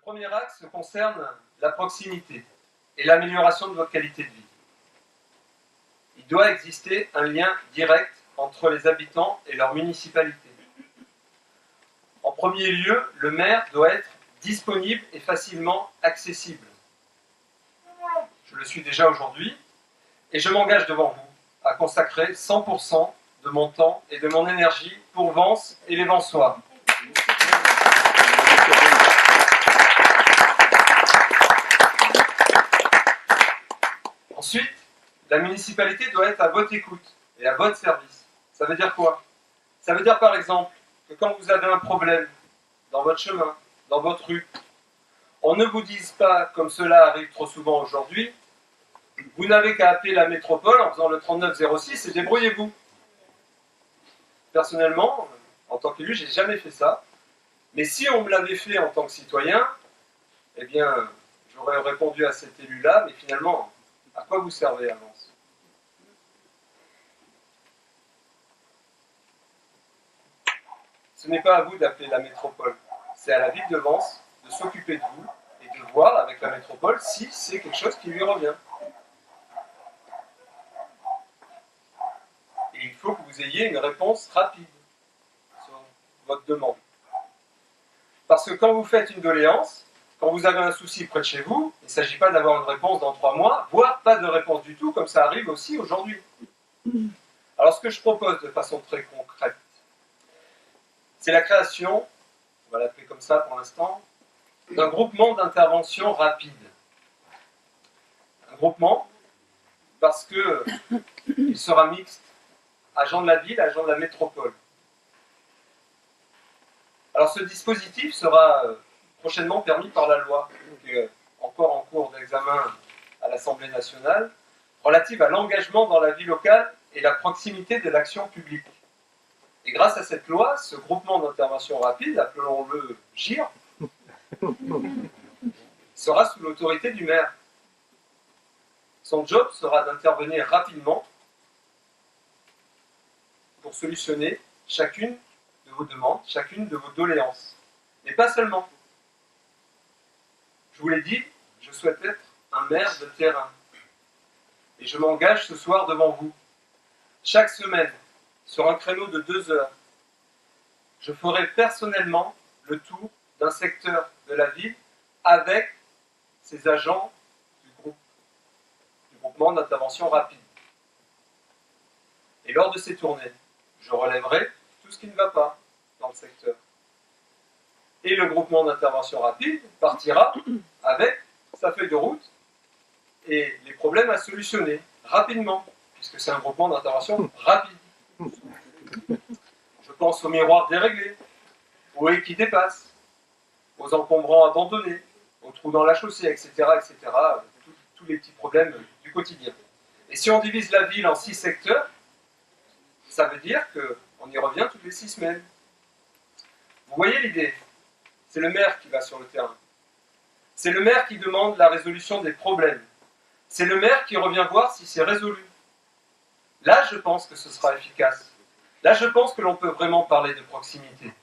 premier axe concerne la proximité et l'amélioration de votre qualité de vie. Il doit exister un lien direct entre les habitants et leur municipalité. En premier lieu, le maire doit être disponible et facilement accessible. Je le suis déjà aujourd'hui et je m'engage devant vous à consacrer 100% de mon temps et de mon énergie pour Vence et les Vensois. Ensuite, la municipalité doit être à votre écoute et à votre service. Ça veut dire quoi? Ça veut dire par exemple que quand vous avez un problème dans votre chemin, dans votre rue, on ne vous dise pas, comme cela arrive trop souvent aujourd'hui, vous n'avez qu'à appeler la métropole en faisant le 3906 et débrouillez-vous. Personnellement, en tant qu'élu, j'ai jamais fait ça. Mais si on me l'avait fait en tant que citoyen, eh bien, j'aurais répondu à cet élu-là, mais finalement, à quoi vous servez à Vence? Ce n'est pas à vous d'appeler la métropole, c'est à la ville de Vence de s'occuper de vous et de voir avec la métropole si c'est quelque chose qui lui revient. Et il faut que vous ayez une réponse rapide sur votre demande. Parce que quand vous faites une doléance, quand vous avez un souci près de chez vous, il ne s'agit pas d'avoir une réponse dans 3 mois, voire pas de réponse du tout, comme ça arrive aussi aujourd'hui. Alors ce que je propose de façon très concrète, c'est la création, on va l'appeler comme ça pour l'instant, d'un groupement d'intervention rapide. Un groupement, parce qu'il sera mixte, agent de la ville, agent de la métropole. Alors ce dispositif sera prochainement permis par la loi, qui est encore en cours d'examen à l'Assemblée nationale, relative à l'engagement dans la vie locale et la proximité de l'action publique. Et grâce à cette loi, ce groupement d'intervention rapide, appelons-le GIR, sera sous l'autorité du maire. Son job sera d'intervenir rapidement pour solutionner chacune de vos demandes, chacune de vos doléances. Mais pas seulement. Je vous l'ai dit, je souhaite être un maire de terrain. Et je m'engage ce soir devant vous. Chaque semaine, sur un créneau de 2 heures, je ferai personnellement le tour d'un secteur de la ville avec ces agents du groupement d'intervention rapide. Et lors de ces tournées, je relèverai tout ce qui ne va pas dans le secteur. Et le groupement d'intervention rapide partira avec sa feuille de route et les problèmes à solutionner rapidement, puisque c'est un groupement d'intervention rapide. Je pense aux miroirs déréglés, aux haies qui dépassent, aux encombrants abandonnés, aux trous dans la chaussée, etc., etc., tous les petits problèmes du quotidien. Et si on divise la ville en 6 secteurs, ça veut dire qu'on y revient toutes les 6 semaines. Vous voyez l'idée? C'est le maire qui va sur le terrain. C'est le maire qui demande la résolution des problèmes. C'est le maire qui revient voir si c'est résolu. Là, je pense que ce sera efficace. Là, je pense que l'on peut vraiment parler de proximité.